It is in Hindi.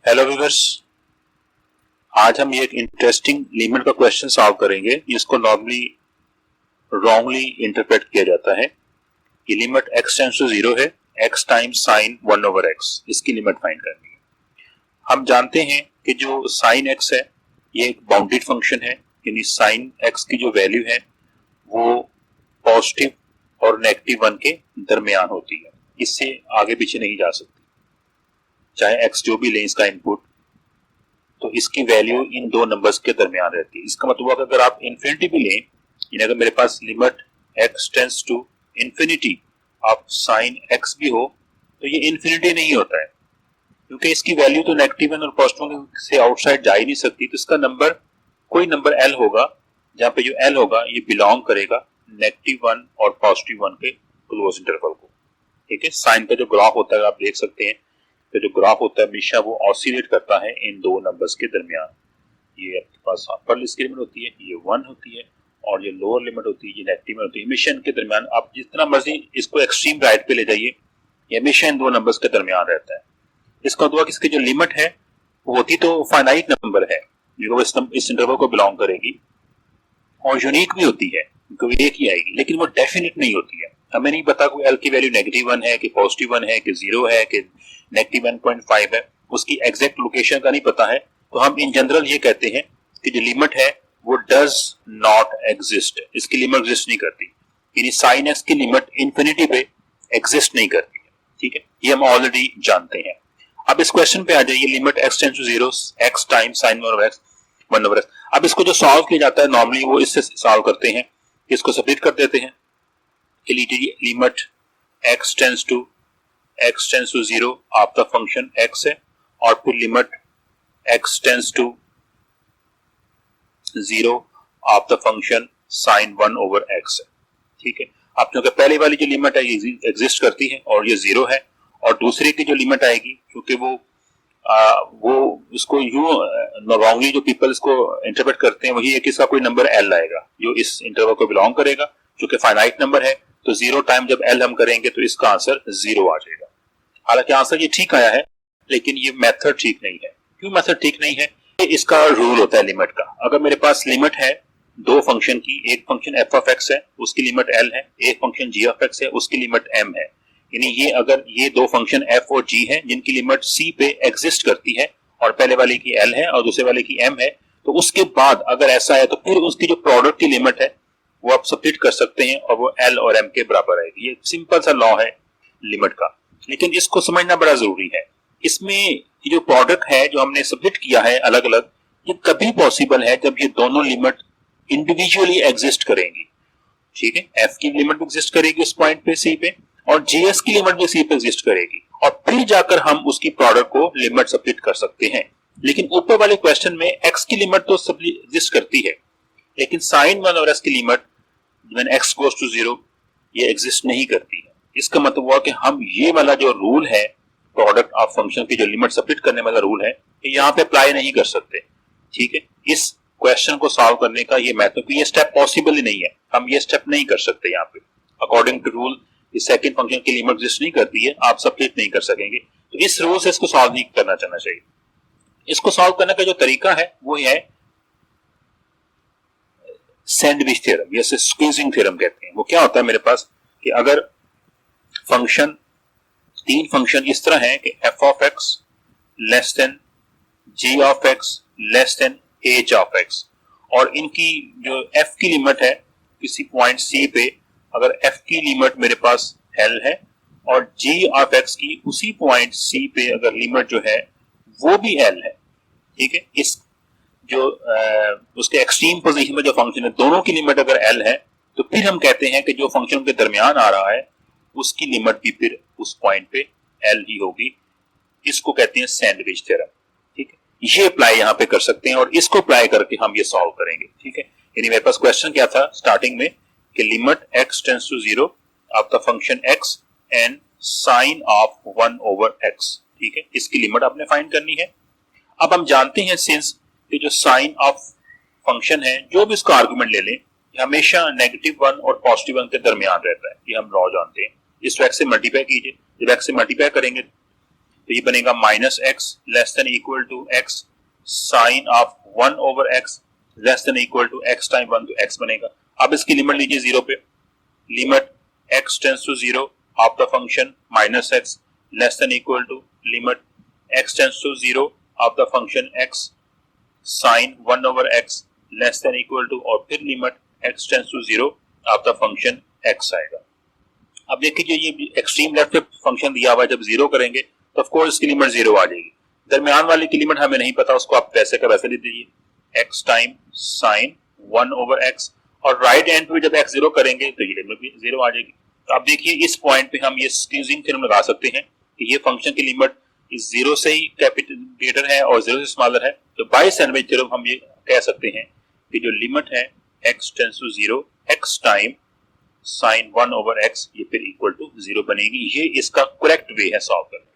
हेलो व्यूअर्स, आज हम एक इंटरेस्टिंग लिमिट का क्वेश्चन सॉल्व करेंगे जिसको नॉर्मली रॉन्गली इंटरप्रेट किया जाता है। ये लिमिट x टेंड्स टू 0 है, x टाइम्स साइन 1/x, इसकी लिमिट फाइंड करनी है। हम जानते हैं कि जो साइन x है ये एक बाउंडेड फंक्शन है, यानी साइन x की जो वैल्यू है वो पॉजिटिव और नेगेटिव 1 के दरमियान होती है, इससे आगे पीछे नहीं जा सकती। चाहे x जो भी लें इसका इनपुट, तो इसकी वैल्यू इन दो नंबर्स के दरमियान रहती है। इसका मतलब अगर आप इंफिनिटी भी लें, यानी अगर मेरे पास limit x tends to infinity आप साइन x भी हो तो ये इंफिनिटी नहीं होता है, क्योंकि इसकी वैल्यू तो नेगेटिव 1 और पॉजिटिव से आउटसाइड जा ही नहीं सकती। तो इसका नंबर कोई नंबर l होगा, जहां पे जो l होगा ये बिलोंग करेगा नेगेटिव 1 और पॉजिटिव 1 के क्लोज इंटरवल को। ठीक है, साइन का जो ग्राफ होता है आप देख सकते हैं, तो जो ग्राफ होता है हमेशा वो ऑसिलेट करता है इन दो नंबर्स के दरमियान। ये आपके पास अपर लिमिट होती है, ये 1 होती है, और ये लोअर लिमिट होती है, ये नेगेटिव होती है। हमेशा इनके दरमियान आप जितना मर्जी इसको एक्सट्रीम राइट पे ले जाइए, ये हमेशा इन दो नंबर्स के दरमियान रहता है। इसका मतलब इसकी जो लिमिट है वो होती तो फाइनाइट नंबर है जो इस इंटरवल को बिलोंग करेगी, और यूनिक भी होती है क्योंकि एक ही आएगी, लेकिन वो डेफिनेट नहीं होती है। हमें नहीं पता कोई एल की वैल्यू नेगेटिव 1 है कि पॉजिटिव 1 है कि 0 है कि नेगेटिव 1.5 है, उसकी एग्जैक्ट लोकेशन का नहीं पता है। तो हम इन जनरल ये कहते हैं कि जो लिमिट है वो डज नॉट एग्जिस्ट, इसकी लिमिट एग्जिस्ट नहीं करती, यानी साइन एक्स की लिमिट इंफिनिटी पे एग्जिस्ट नहीं करती है। ठीक है, ये हम ऑलरेडी जानते हैं। अब इस क्वेश्चन पे आ जाइए, limit x tends to 0 x times sine 1/x। अब इसको जो सॉल्व किया जाता है नॉर्मली वो इससे सॉल्व करते हैं, इसको सब्ट्रैक्ट कर देते हैं कि लिमिट x टेंड्स टू 0 आपका फंक्शन x है, और फिर लिमिट x टेंड्स टू 0 आपका फंक्शन साइन 1/x है। ठीक है, आप क्योंकि पहले वाली जो लिमिट है ये एग्जिस्ट करती है और ये 0 है, और दूसरे की जो लिमिट आएगी क्योंकि वो इसको यूं रॉन्गली जो पीपल इसको इंटरप्रेट करते हैं वही है कि इसका कोई नंबर l आएगा जो इस इंटरवल को बिलोंग करेगा, क्योंकि फाइनाइट नंबर है। तो 0 टाइम जब l हम करेंगे तो इसका आंसर 0 आ जाएगा। हालांकि आंसर ये ठीक आया है, लेकिन ये मेथड ठीक नहीं है। क्यों मेथड ठीक नहीं है? इसका रूल होता है लिमिट का। अगर मेरे पास लिमिट है दो फंक्शन की, एक फंक्शन f ऑफ x है उसकी लिमिट l है, एक फंक्शन g ऑफ x है उसकी लिमिट m है, यानी ये अगर ये दो फंक्शन f और g हैं जिनकी लिमिट c पे एग्जिस्ट करती है और पहले वाले की l है और दूसरे वाले की m है, तो उसके बाद अगर ऐसा है तो फिर उसकी जो प्रोडक्ट की लिमिट है वो आप सब्ट्रैक्ट कर सकते हैं और वो l और m के बराबर आएगी। ये सिंपल सा लॉ है लिमिट का, लेकिन इसको समझना बड़ा जरूरी है। इसमें ये जो प्रोडक्ट है जो हमने सब्ट्रैक्ट किया है अलग अलग, ये तभी पॉसिबल है जब ये दोनों लिमिट इंडिविजुअली एग्जिस्ट करेंगी। ठीक है, f की लिमिट भी एग्जिस्ट करेगी उस पॉइंट पे c पे, और gs की लिमिट भी c पे एग्जिस्ट करेगी, और फिर जाकर हम उसकी प्रोडक्ट को लिमिट सब्ट्रैक्ट कर सकते हैं। लेकिन ऊपर वाले क्वेश्चन में x की लिमिट तो एग्जिस्ट करती है, लेकिन sin 1/x की limit when x goes to 0 ये एग्जिस्ट नहीं करती है। इसका मतलब हुआ कि हम ये वाला जो रूल है प्रोडक्ट ऑफ फंक्शन की जो लिमिट सब्ट्रैक्ट करने वाला रूल है ये यहाँ पे अप्लाई नहीं कर सकते। ठीक है, इस क्वेश्चन को सॉल्व करने का ये मेथड, ये स्टेप पॉसिबल ही नहीं है, हम ये स्टेप नहीं कर सकते। यहाँ पे अकॉर्डिंग टू रूल इस सेकंड फंक्शन की लिमिट एग्जिस्ट नहीं करती है, आप सब्ट्रैक्ट नहीं कर सकेंगे। तो इस रूल से इसको सॉल्व नहीं करना चाहना चाहिए। इसको सॉल्व करने का जो तरीका है वो है सैंडविच थ्योरम, जैसे स्क्वीजिंग थ्योरम कहते हैं। वो क्या होता है मेरे पास कि अगर फंक्शन तीन फंक्शन इस तरह है कि f of x less then g of x less then h of x, और इनकी जो f की लिमिट है किसी पॉइंट c पे, अगर f की लिमिट मेरे पास l है और g ऑफ x की उसी पॉइंट c पे अगर लिमिट जो है वो भी l है। ठीक है, इस जो उसके एक्सट्रीम पोजीशन में जो फंक्शन है दोनों की लिमिट अगर l है तो फिर हम कहते हैं कि जो फंक्शन के दरमियान आ रहा है उसकी लिमिट भी फिर उस पॉइंट पे l ही होगी। इसको कहते हैं सैंडविच थ्योरम। ठीक है, ये अप्लाई यहाँ पे कर सकते हैं और इसको अप्लाई करके हम ये सॉल्व करेंगे। ठीक है, यानी मेरे पास क्वेश्चन क्या था स्टार्टिंग में कि limit x tends to 0 of the function x and sine of 1/x। ठीक है, इसकी लिमिट आपने फाइंड करनी है। अब हम जानते हैं सिंस कि जो साइन ऑफ फंक्शन है जो भी इसका आर्गुमेंट ले लें हमेशा -1 और +1 के दरमियान रहता है, ये हम लॉ जानते हैं। इस x से मल्टीप्लाई कीजिए, जब x से मल्टीप्लाई करेंगे तो ये बनेगा minus x less than equal to x sine of 1 over x less than equal to x time 1, तो एक्स बनेगा। अब इसकी लिमिट लीजिए जीरो पे, limit x tends to zero of the function minus x less than equal to limit x tends to zero of the function x sine 1 over x less than equal to, और फिर limit x tends to zero of the function x आएगा। अब देखिए ये एक्सट्रीम लेफ्ट पे फंक्शन दिया हुआ है, जब जीरो करेंगे तो ऑफ कोर्स इसकी लिमिट जीरो आ जाएगी। दरमियान वाली की लिमिट हमें नहीं पता, उसको आप वैसे का वैसे लिख दीजिए x time sine 1 over x, और राइट एंड पे जब x जीरो करेंगे तो ये लिमिट भी जीरो आ जाएगी। तो अब देखिए इस पॉइंट पे हम ये स्क्यूजिंग थ्योरम लगा सकते हैं कि ये फंक्शन की लिमिट इस जीरो से ही ग्रेटर है और जीरो से स्मॉलर है। तो बाय सैंडविच थ्योरम हम ये कह सकते हैं कि जो लिमिट है x tends to zero x time sine 1 over x, ये फिर इक्वल टू जीरो बनेगी। ये इसका करेक्ट वे है सॉल्व करने का।